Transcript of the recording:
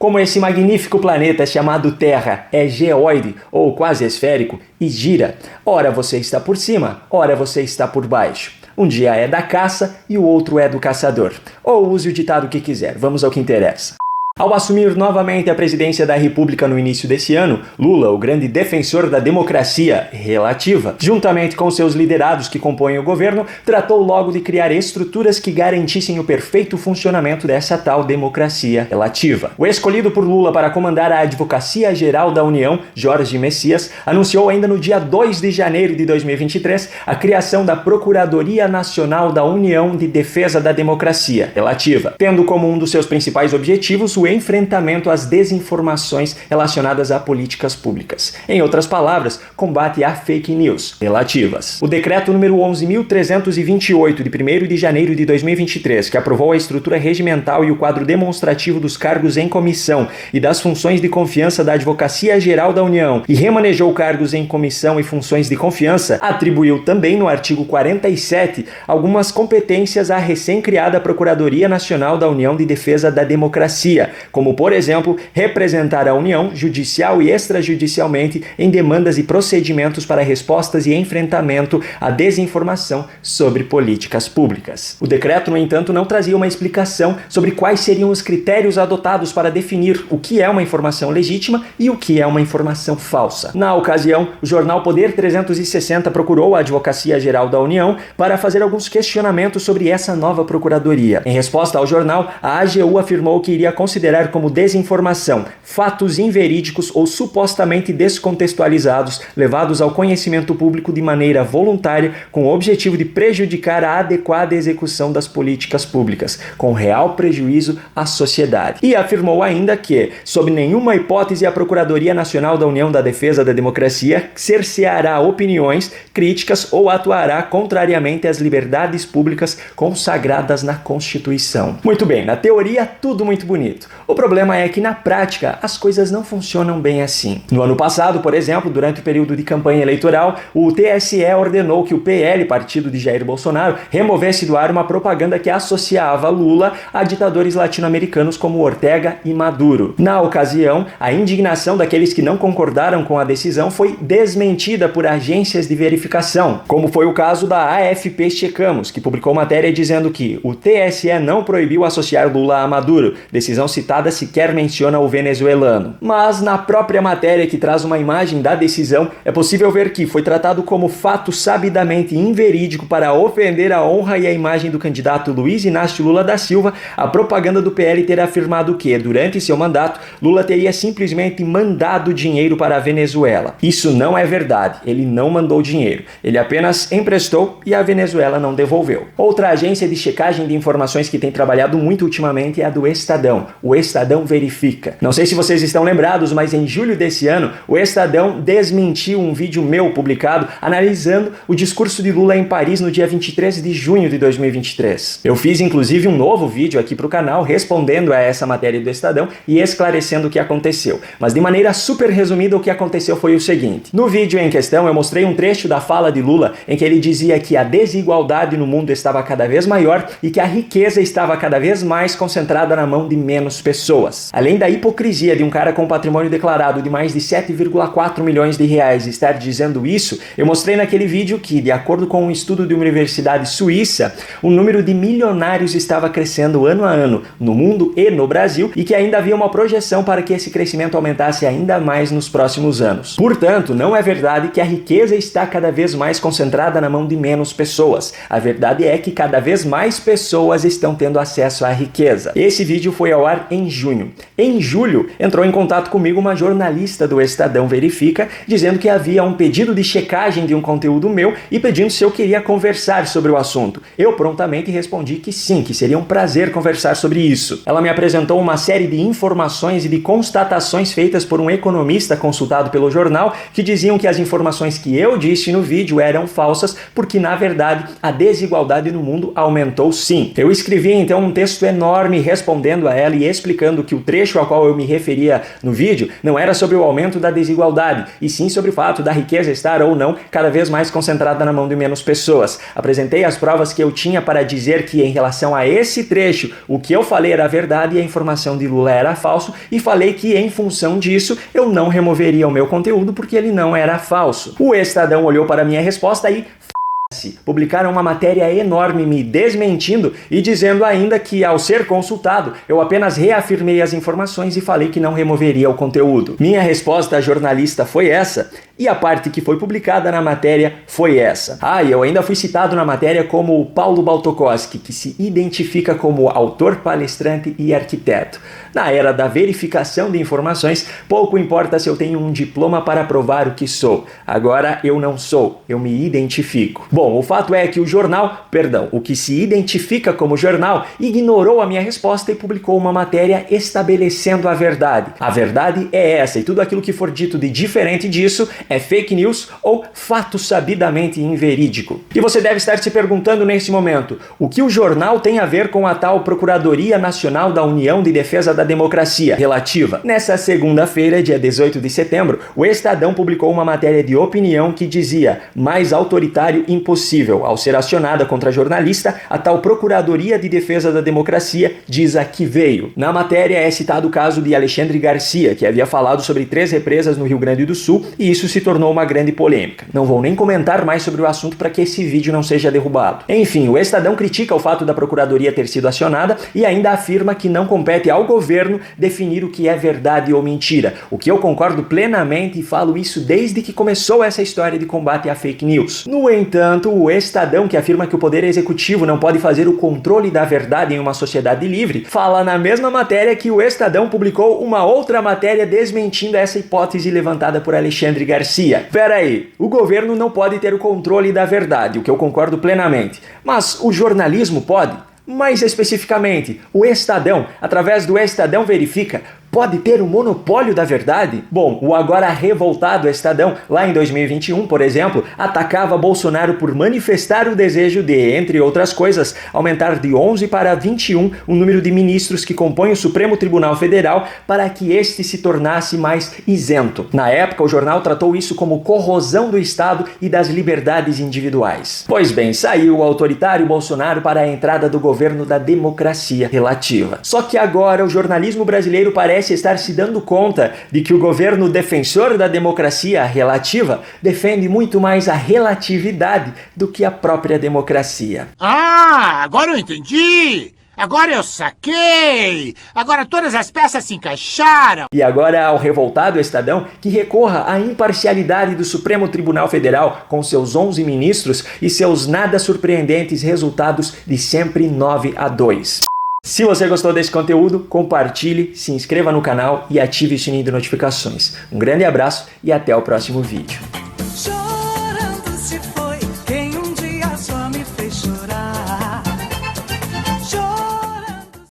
Como esse magnífico planeta chamado Terra é geoide ou quase esférico e gira, ora você está por cima, ora você está por baixo. Um dia é da caça e o outro é do caçador. Ou use o ditado que quiser, vamos ao que interessa. Ao assumir novamente a presidência da República no início desse ano, Lula, o grande defensor da democracia relativa, juntamente com seus liderados que compõem o governo, tratou logo de criar estruturas que garantissem o perfeito funcionamento dessa tal democracia relativa. O escolhido por Lula para comandar a Advocacia Geral da União, Jorge Messias, anunciou ainda no dia 2 de janeiro de 2023 a criação da Procuradoria Nacional da União de Defesa da Democracia Relativa, tendo como um dos seus principais objetivos o enfrentamento às desinformações relacionadas a políticas públicas. Em outras palavras, combate a fake news relativas. O decreto número 11.328 de 1º de janeiro de 2023, que aprovou a estrutura regimental e o quadro demonstrativo dos cargos em comissão e das funções de confiança da Advocacia Geral da União e remanejou cargos em comissão e funções de confiança, atribuiu também no artigo 47 algumas competências à recém-criada Procuradoria Nacional da União de Defesa da Democracia, como, por exemplo, representar a União judicial e extrajudicialmente em demandas e procedimentos para respostas e enfrentamento à desinformação sobre políticas públicas. O decreto, no entanto, não trazia uma explicação sobre quais seriam os critérios adotados para definir o que é uma informação legítima e o que é uma informação falsa. Na ocasião, o jornal Poder 360 procurou a Advocacia Geral da União para fazer alguns questionamentos sobre essa nova procuradoria. Em resposta ao jornal, a AGU afirmou que iria considerar como desinformação fatos inverídicos ou supostamente descontextualizados levados ao conhecimento público de maneira voluntária com o objetivo de prejudicar a adequada execução das políticas públicas, com real prejuízo à sociedade. E afirmou ainda que, sob nenhuma hipótese, a Procuradoria Nacional da União da Defesa da Democracia cerceará opiniões, críticas ou atuará contrariamente às liberdades públicas consagradas na Constituição. Muito bem, na teoria tudo muito bonito. O problema é que, na prática, as coisas não funcionam bem assim. No ano passado, por exemplo, durante o período de campanha eleitoral, o TSE ordenou que o PL, partido de Jair Bolsonaro, removesse do ar uma propaganda que associava Lula a ditadores latino-americanos como Ortega e Maduro. Na ocasião, a indignação daqueles que não concordaram com a decisão foi desmentida por agências de verificação, como foi o caso da AFP Checamos, que publicou matéria dizendo que o TSE não proibiu associar Lula a Maduro, decisão citada sequer menciona o venezuelano. Mas na própria matéria que traz uma imagem da decisão, é possível ver que foi tratado como fato sabidamente inverídico para ofender a honra e a imagem do candidato Luiz Inácio Lula da Silva, a propaganda do PL ter afirmado que, durante seu mandato, Lula teria simplesmente mandado dinheiro para a Venezuela. Isso não é verdade, ele não mandou dinheiro, ele apenas emprestou e a Venezuela não devolveu. Outra agência de checagem de informações que tem trabalhado muito ultimamente é a do Estadão. O Estadão Verifica. Não sei se vocês estão lembrados, mas em julho desse ano, o Estadão desmentiu um vídeo meu publicado analisando o discurso de Lula em Paris no dia 23 de junho de 2023. Eu fiz inclusive um novo vídeo aqui para o canal respondendo a essa matéria do Estadão e esclarecendo o que aconteceu. Mas de maneira super resumida, o que aconteceu foi o seguinte. No vídeo em questão, eu mostrei um trecho da fala de Lula em que ele dizia que a desigualdade no mundo estava cada vez maior e que a riqueza estava cada vez mais concentrada na mão de menos pessoas. Além da hipocrisia de um cara com patrimônio declarado de mais de 7,4 milhões de reais estar dizendo isso, eu mostrei naquele vídeo que, de acordo com um estudo de uma universidade suíça, o número de milionários estava crescendo ano a ano no mundo e no Brasil e que ainda havia uma projeção para que esse crescimento aumentasse ainda mais nos próximos anos. Portanto, não é verdade que a riqueza está cada vez mais concentrada na mão de menos pessoas. A verdade é que cada vez mais pessoas estão tendo acesso à riqueza. Esse vídeo foi ao ar em junho. Em julho, entrou em contato comigo uma jornalista do Estadão Verifica, dizendo que havia um pedido de checagem de um conteúdo meu e pedindo se eu queria conversar sobre o assunto. Eu prontamente respondi que sim, que seria um prazer conversar sobre isso. Ela me apresentou uma série de informações e de constatações feitas por um economista consultado pelo jornal, que diziam que as informações que eu disse no vídeo eram falsas, porque na verdade a desigualdade no mundo aumentou sim. Eu escrevi então um texto enorme respondendo a ela e explicando que o trecho ao qual eu me referia no vídeo não era sobre o aumento da desigualdade, e sim sobre o fato da riqueza estar ou não cada vez mais concentrada na mão de menos pessoas. Apresentei as provas que eu tinha para dizer que, em relação a esse trecho, o que eu falei era verdade e a informação de Lula era falso, e falei que, em função disso, eu não removeria o meu conteúdo porque ele não era falso. O Estadão olhou para a minha resposta e publicaram uma matéria enorme me desmentindo e dizendo ainda que, ao ser consultado, eu apenas reafirmei as informações e falei que não removeria o conteúdo. Minha resposta à jornalista foi essa, e a parte que foi publicada na matéria foi essa. E eu ainda fui citado na matéria como o Paulo Baltokowski, que se identifica como autor, palestrante e arquiteto. Na era da verificação de informações, pouco importa se eu tenho um diploma para provar o que sou. Agora eu não sou, eu me identifico. Bom, o fato é que o que se identifica como jornal, ignorou a minha resposta e publicou uma matéria estabelecendo a verdade. A verdade é essa, e tudo aquilo que for dito de diferente disso é fake news ou fato sabidamente inverídico. E você deve estar se perguntando nesse momento, o que o jornal tem a ver com a tal Procuradoria Nacional da União de Defesa da Democracia relativa? Nessa segunda-feira, dia 18 de setembro, o Estadão publicou uma matéria de opinião que dizia: mais autoritário impossível. Ao ser acionada contra a jornalista, a tal Procuradoria de Defesa da Democracia diz a que veio. Na matéria é citado o caso de Alexandre Garcia, que havia falado sobre 3 represas no Rio Grande do Sul, e isso se tornou uma grande polêmica. Não vou nem comentar mais sobre o assunto para que esse vídeo não seja derrubado. Enfim, o Estadão critica o fato da Procuradoria ter sido acionada e ainda afirma que não compete ao governo definir o que é verdade ou mentira, o que eu concordo plenamente e falo isso desde que começou essa história de combate à fake news. No entanto, o Estadão, que afirma que o Poder Executivo não pode fazer o controle da verdade em uma sociedade livre, fala na mesma matéria que o Estadão publicou uma outra matéria desmentindo essa hipótese levantada por Alexandre Garcia. Peraí, o governo não pode ter o controle da verdade, o que eu concordo plenamente, mas o jornalismo pode? Mais especificamente, o Estadão, através do Estadão Verifica, pode ter o monopólio da verdade? Bom, o agora revoltado Estadão, lá em 2021, por exemplo, atacava Bolsonaro por manifestar o desejo de, entre outras coisas, aumentar de 11 para 21 o número de ministros que compõem o Supremo Tribunal Federal para que este se tornasse mais isento. Na época, o jornal tratou isso como corrosão do Estado e das liberdades individuais. Pois bem, saiu o autoritário Bolsonaro para a entrada do governo da democracia relativa. Só que agora o jornalismo brasileiro parece estar se dando conta de que o governo defensor da democracia relativa defende muito mais a relatividade do que a própria democracia. Agora eu entendi! Agora eu saquei! Agora todas as peças se encaixaram! E agora ao revoltado Estadão que recorra à imparcialidade do Supremo Tribunal Federal com seus 11 ministros e seus nada surpreendentes resultados de sempre 9-2. Se você gostou desse conteúdo, compartilhe, se inscreva no canal e ative o sininho de notificações. Um grande abraço e até o próximo vídeo.